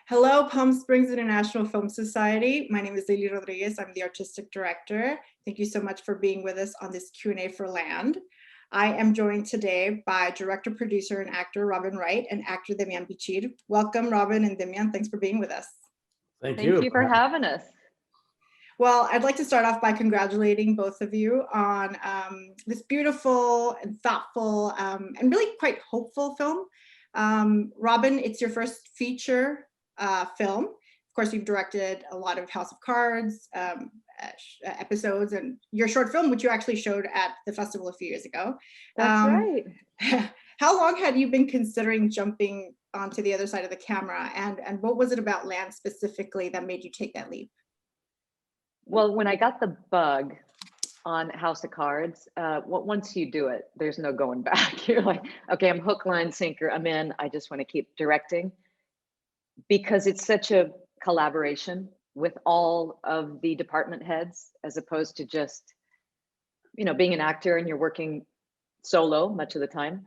Hello, Palm Springs International Film Society. My name is Lili Rodriguez. I'm the artistic director. Thank you so much for being with us on this Q&A for Land. I am joined today by director, producer, and actor Robin Wright and actor Demián Bichir. Welcome, Robin and Demián. Thanks for being with us. Thank you for having us. Well, I'd like to start off by congratulating both of you on this beautiful and thoughtful and really quite hopeful film. Robin, it's your first feature film. Of course, you've directed a lot of House of Cards episodes and your short film, which you actually showed at the festival a few years ago. That's right. How long had you been considering jumping onto the other side of the camera, and what was it about Land specifically that made you take that leap? Well, when I got the bug on House of Cards, once you do it, there's no going back. You're like, okay, I'm hook, line, sinker, I'm in. I just want to keep directing because it's such a collaboration with all of the department heads, as opposed to just, being an actor and you're working solo much of the time.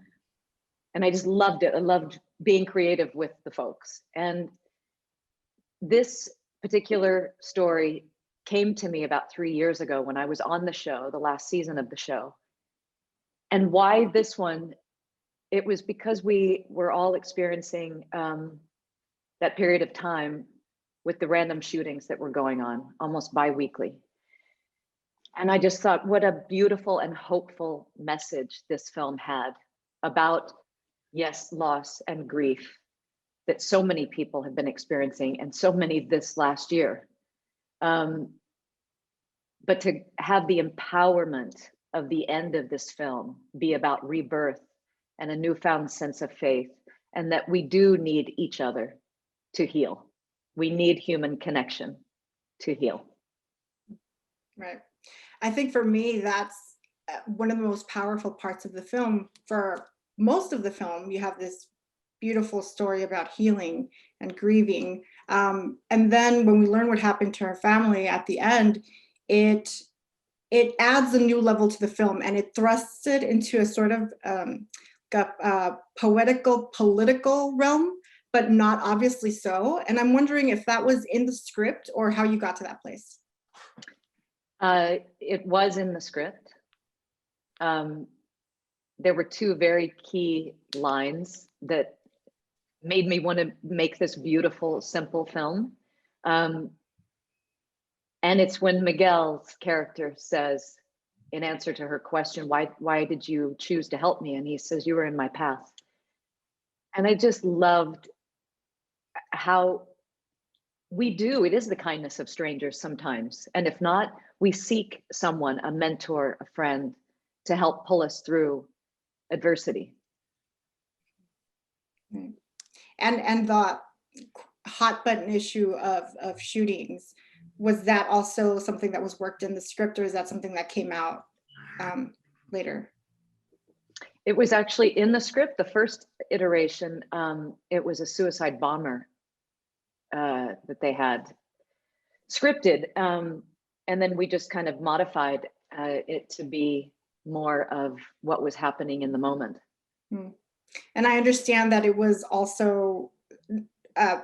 And I just loved it. I loved being creative with the folks. And this particular story came to me about 3 years ago when I was on the show, the last season of the show. And why this one? It was because we were all experiencing that period of time with the random shootings that were going on almost bi-weekly. And I just thought, what a beautiful and hopeful message this film had about, yes, loss and grief that so many people have been experiencing, and so many this last year. But to have the empowerment of the end of this film be about rebirth and a newfound sense of faith, and that we do need each other to heal. We need human connection to heal. Right. I think for me, that's one of the most powerful parts of the film. For most of the film, you have this beautiful story about healing and grieving. And then when we learn what happened to her family at the end, it adds a new level to the film, and it thrusts it into a sort of poetical, political realm, but not obviously so. And I'm wondering if that was in the script or how you got to that place. It was in the script. There were two very key lines that made me want to make this beautiful, simple film. And it's when Miguel's character says, in answer to her question, why did you choose to help me? And he says, you were in my path. And I just loved how it is the kindness of strangers sometimes. And if not, we seek someone, a mentor, a friend, to help pull us through adversity. And the hot button issue of shootings, was that also something that was worked in the script, or is that something that came out later? It was actually in the script. The first iteration, it was a suicide bomber that they had scripted. And then we just kind of modified it to be more of what was happening in the moment. And I understand that it was also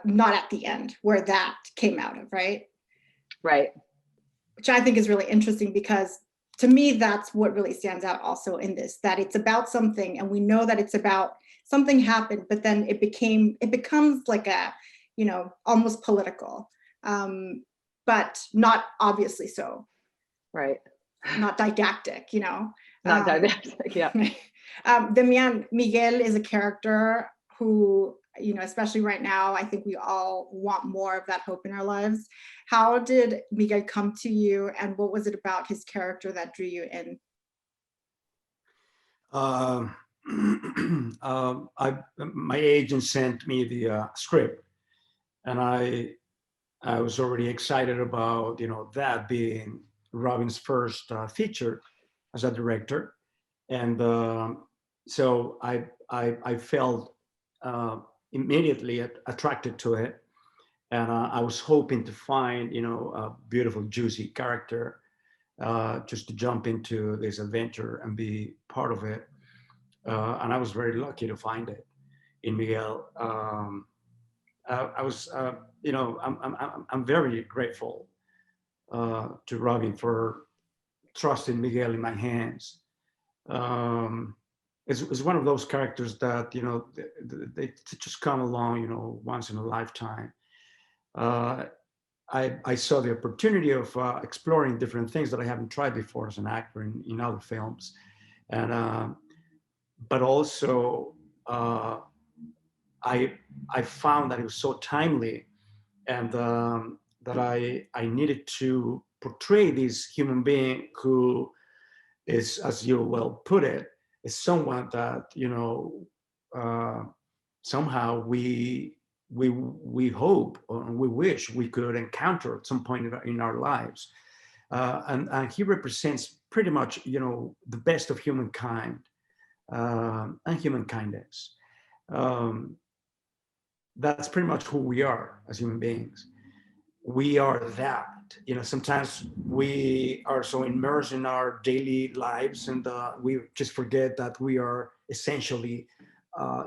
not at the end where that came out of, right? Right. Which I think is really interesting, because to me, that's what really stands out also in this, that it's about something, and we know that it's about something happened, but then it becomes like a, almost political, but not obviously so. Right. Not didactic, Not didactic, yeah. Demián, Miguel is a character who, especially right now, I think we all want more of that hope in our lives. How did Miguel come to you, and what was it about his character that drew you in? My agent sent me the script, and I was already excited about that being Robin's first feature as a director, and so I felt immediately attracted to it, and I was hoping to find a beautiful, juicy character just to jump into this adventure and be part of it, and I was very lucky to find it in Miguel. I was, I'm very grateful to Robin for trusting Miguel in my hands. Um, it's one of those characters that they just come along, once in a lifetime. Uh, I saw the opportunity of exploring different things that I haven't tried before as an actor in other films, and but also uh, I I found that it was so timely, and that I needed to portray this human being who is, as you well put it, is someone that uh, somehow we hope or we wish we could encounter at some point in our lives, and he represents pretty much the best of humankind, and human kindness. Um, that's pretty much who we are as human beings. We are that. Sometimes we are so immersed in our daily lives, and we just forget that we are essentially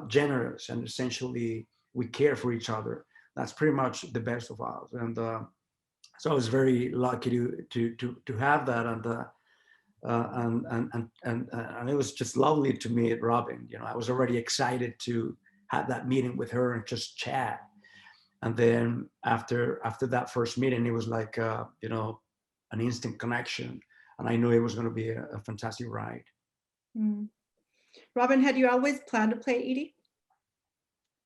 generous, and essentially we care for each other. That's pretty much the best of us. And so I was very lucky to have that, and it was just lovely to meet Robin. I was already excited to have that meeting with her and just chat. And then after that first meeting, it was like an instant connection, and I knew it was going to be a fantastic ride. Mm. Robin, had you always planned to play Edie?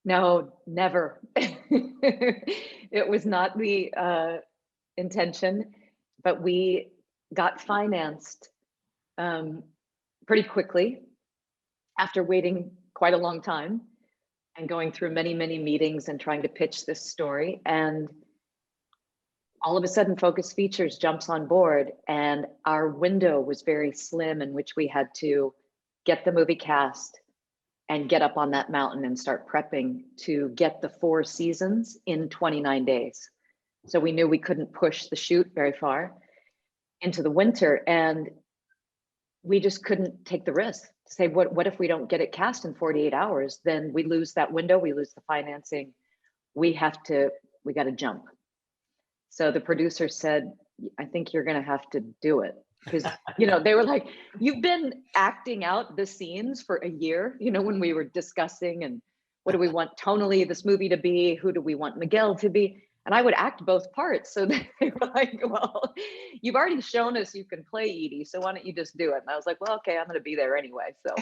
No, never. It was not the intention, but we got financed pretty quickly after waiting quite a long time and going through many, many meetings and trying to pitch this story. And all of a sudden, Focus Features jumps on board, and our window was very slim in which we had to get the movie cast and get up on that mountain and start prepping to get the 4 seasons in 29 days. So we knew we couldn't push the shoot very far into the winter, and we just couldn't take the risk to say, what if we don't get it cast in 48 hours? Then we lose that window, we lose the financing. We got to jump. So the producer said, I think you're going to have to do it. Because, they were like, you've been acting out the scenes for a year, when we were discussing and what do we want tonally this movie to be? Who do we want Miguel to be? And I would act both parts. So they were like, well, you've already shown us you can play Edie, so why don't you just do it? And I was like, well, okay, I'm going to be there anyway. So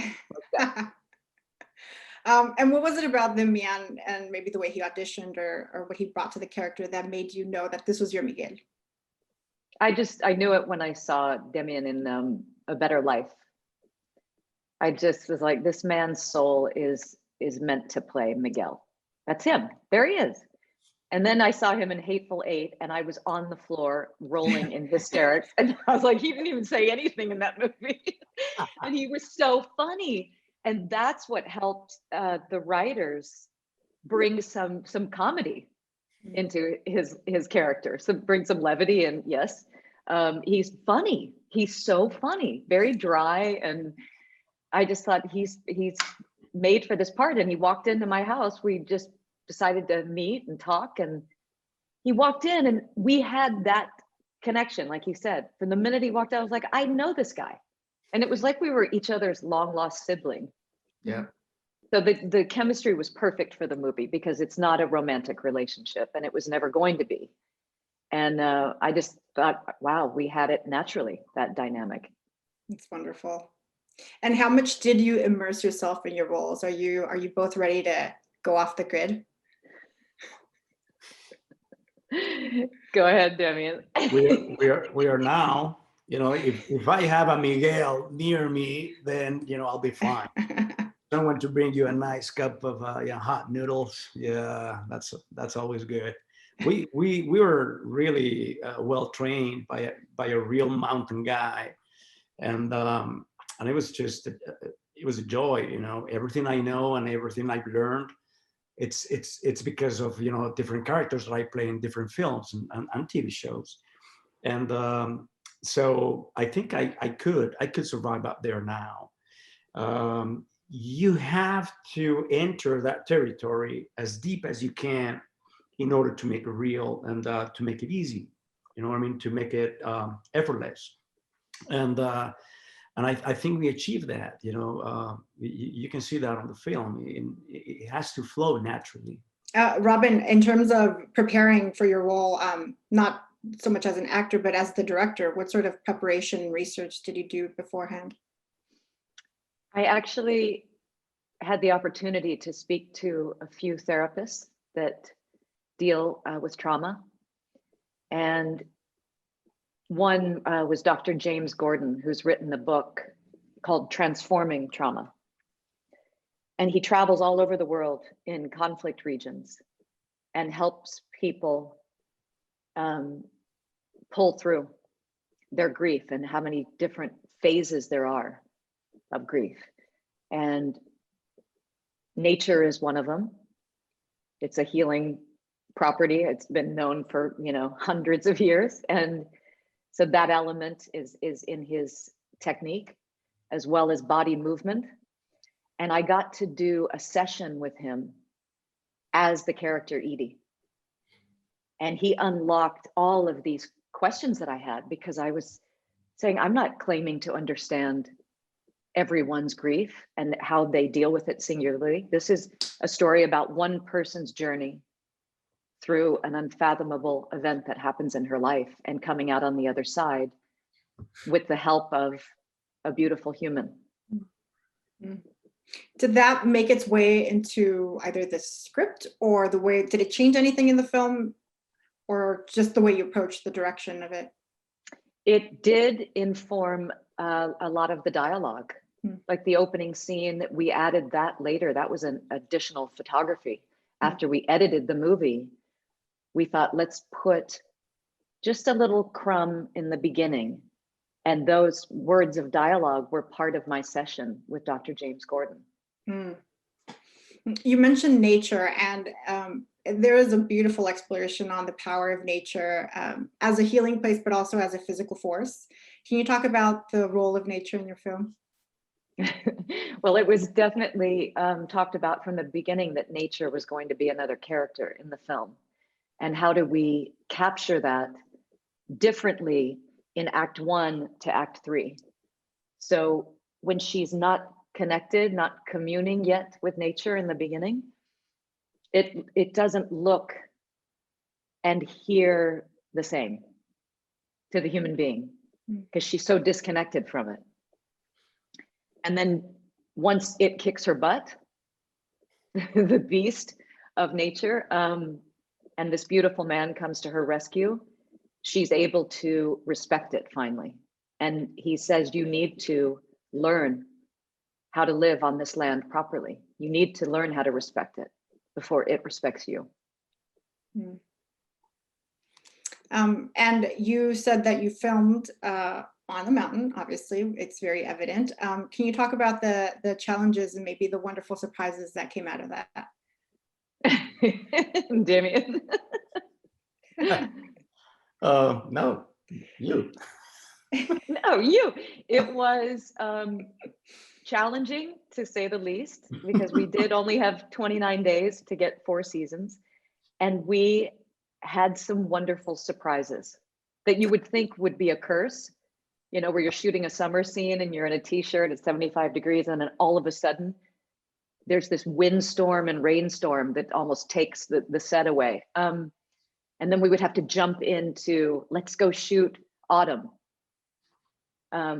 and what was it about Demián and maybe the way he auditioned or what he brought to the character that made you know that this was your Miguel? I knew it when I saw Demián in A Better Life. I just was like, this man's soul is meant to play Miguel. That's him. There he is. And then I saw him in Hateful Eight, and I was on the floor rolling in hysterics. And I was like, he didn't even say anything in that movie. And he was so funny. And that's what helped the writers bring some comedy into his character. So bring some levity, and yes, he's funny. He's so funny, very dry. And I just thought he's made for this part. And he walked into my house. We just decided to meet and talk, and he walked in, and we had that connection. Like you said, from the minute he walked out, I was like, I know this guy. And it was like we were each other's long lost sibling. Yeah. So the chemistry was perfect for the movie because it's not a romantic relationship, and it was never going to be. And I just thought, wow, we had it naturally, that dynamic. It's wonderful. And how much did you immerse yourself in your roles? Are you both ready to go off the grid? Go ahead, Demián. We are now. If I have a Miguel near me, then I'll be fine. Someone to bring you a nice cup of hot noodles. Yeah, that's always good. We were really well trained by a real mountain guy, and it was just it was a joy. Everything I know and everything I've learned, it's because of different characters that I play in different films and TV shows, and so I think I could survive out there now. You have to enter that territory as deep as you can in order to make it real and to make it easy. You know what I mean? To make it effortless. And I think we achieved that. You know, you can see that on the film. It has to flow naturally. Robin, in terms of preparing for your role, not so much as an actor, but as the director, what sort of preparation and research did you do beforehand? I actually had the opportunity to speak to a few therapists that deal with trauma. And one was Dr. James Gordon, who's written a book called Transforming Trauma. And he travels all over the world in conflict regions and helps people pull through their grief and how many different phases there are of grief. And nature is one of them. It's a healing property. It's been known for, you know, hundreds of years. And so that element is in his technique, as well as body movement. And I got to do a session with him as the character Edie. And he unlocked all of these questions that I had, because I was saying, I'm not claiming to understand everyone's grief and how they deal with it singularly. This is a story about one person's journey through an unfathomable event that happens in her life and coming out on the other side with the help of a beautiful human. Did that make its way into either the script or the way, did it change anything in the film, or just the way you approached the direction of it? It did inform a lot of the dialogue. Like the opening scene, we added that later. That was an additional photography. After we edited the movie, we thought, let's put just a little crumb in the beginning. And those words of dialogue were part of my session with Dr. James Gordon. You mentioned nature, and there is a beautiful exploration on the power of nature as a healing place, but also as a physical force. Can you talk about the role of nature in your film? Well, it was definitely talked about from the beginning that nature was going to be another character in the film. And how do we capture that differently in Act 1 to Act 3? So when she's not connected, not communing yet with nature in the beginning, it doesn't look and hear the same to the human being, because she's so disconnected from it. And then once it kicks her butt, the beast of nature, and this beautiful man comes to her rescue, she's able to respect it finally. And he says, you need to learn how to live on this land properly. You need to learn how to respect it before it respects you. And you said that you filmed on the mountain. Obviously, it's very evident. Can you talk about the challenges and maybe the wonderful surprises that came out of that? Demián. No, you. No, you. It was challenging, to say the least, because we did only have 29 days to get 4 seasons. And we had some wonderful surprises that you would think would be a curse, you know, where you're shooting a summer scene and you're in a t-shirt at 75 degrees, and then all of a sudden there's this windstorm and rainstorm that almost takes the set away. And then we would have to jump into, let's go shoot autumn.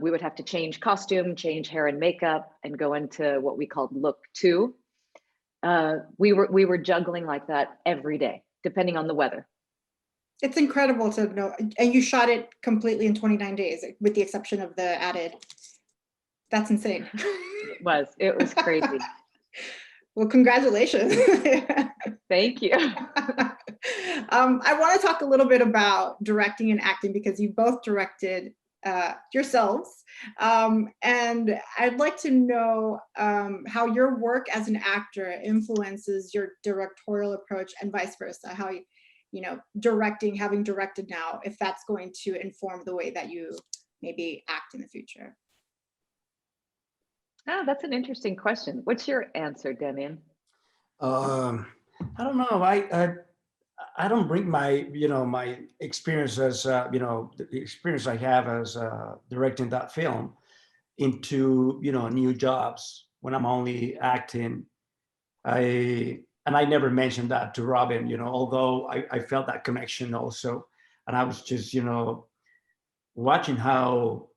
We would have to change costume, change hair and makeup, and go into what we called look 2. We were juggling like that every day, depending on the weather. It's incredible to know. And you shot it completely in 29 days, with the exception of the added. That's insane. It was crazy. Well, congratulations. Thank you. I want to talk a little bit about directing and acting, because you both directed yourselves. And I'd like to know how your work as an actor influences your directorial approach, and vice versa, how you know, having directed now, if that's going to inform the way that you maybe act in the future. Oh, that's an interesting question. What's your answer, Demián? I don't know. I don't bring my, my experience as, the experience I have as directing that film into, new jobs when I'm only acting. I never mentioned that to Robin, although I felt that connection also. And I was just, watching how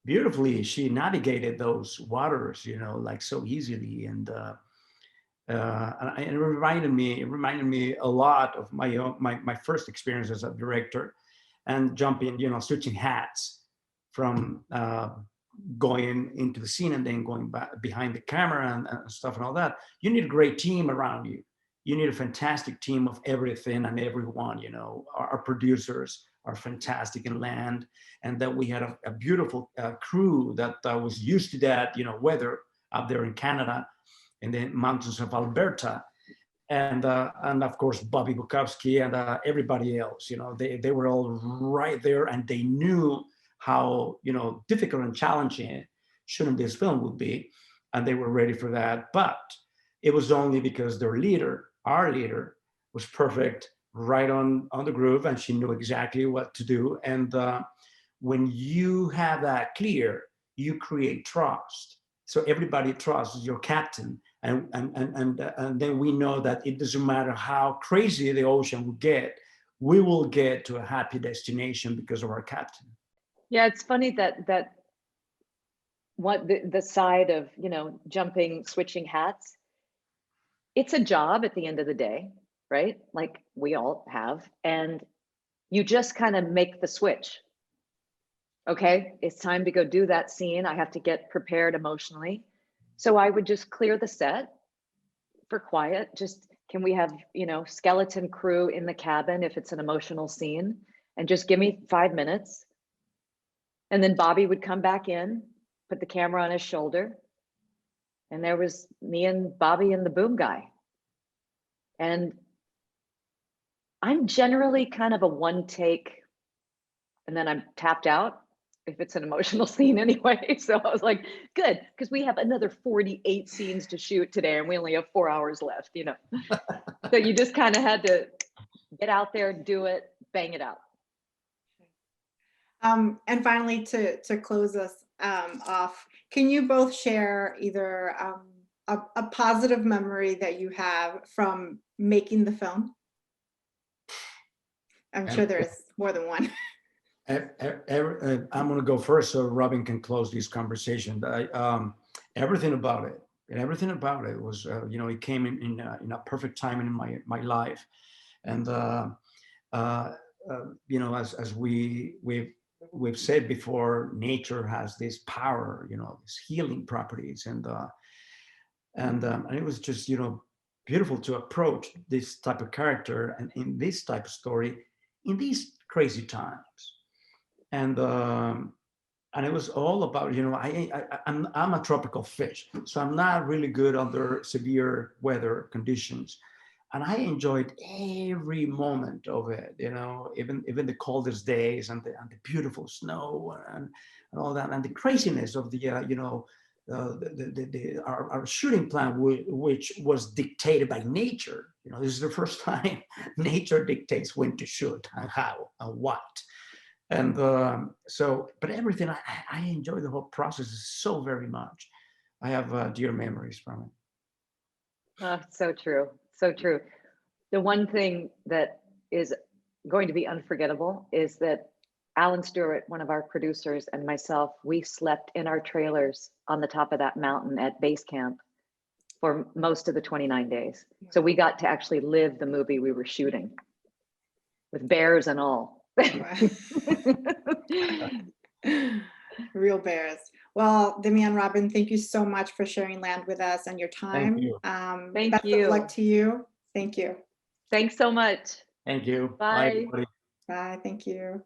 beautifully she navigated those waters, like so easily. And it reminded me a lot of my first experience as a director, and jumping, switching hats from going into the scene and then going back behind the camera and stuff and all that. You need a great team around you. You need a fantastic team of everything and everyone. Our producers are fantastic in land, and that we had a beautiful crew that was used to that, weather up there in Canada, in the mountains of Alberta, and of course Bobby Bukowski and everybody else. They were all right there, and they knew how difficult and challenging shooting this film would be, and they were ready for that. But it was only because their leader, our leader, was perfect, right on the groove, and she knew exactly what to do. And when you have that clear, you create trust. So everybody trusts your captain, and then we know that it doesn't matter how crazy the ocean will get, we will get to a happy destination because of our captain. Yeah, it's funny that what the side of, jumping, switching hats, it's a job at the end of the day, right? Like we all have, and you just kind of make the switch. Okay, it's time to go do that scene. I have to get prepared emotionally. So I would just clear the set for quiet. Just, can we have, skeleton crew in the cabin if it's an emotional scene, and just give me 5 minutes. And then Bobby would come back in, put the camera on his shoulder, and there was me and Bobby and the boom guy. And I'm generally kind of a one take, and then I'm tapped out if it's an emotional scene anyway. So I was like, good, because we have another 48 scenes to shoot today, and we only have 4 hours left, So you just kind of had to get out there, do it, bang it out. And finally, to close us off, can you both share either a positive memory that you have from making the film? I'm sure there's more than one. I'm going to go first so Robin can close this conversation. Everything about it, was, it came in a perfect time in my life. And, as we've said before, nature has this power, this healing properties, and it was just, beautiful to approach this type of character and in this type of story in these crazy times. And it was all about, I'm a tropical fish, so I'm not really good under severe weather conditions. And I enjoyed every moment of it, even the coldest days, and the beautiful snow and all that, and the craziness of the, our shooting plan, which was dictated by nature. This is the first time nature dictates when to shoot and how and what. And but everything, I enjoy the whole process so very much. I have dear memories from it. Oh, so true. So true. The one thing that is going to be unforgettable is that Alan Stewart, one of our producers, and myself, we slept in our trailers on the top of that mountain at base camp for most of the 29 days. So we got to actually live the movie we were shooting, with bears and all. Real bears. Well, Demián, Robin, thank you so much for sharing land with us and your time. Thank you. Thank you. Best of luck to you. Thank you. Thanks so much. Thank you. Bye. Bye, everybody. Bye. Thank you.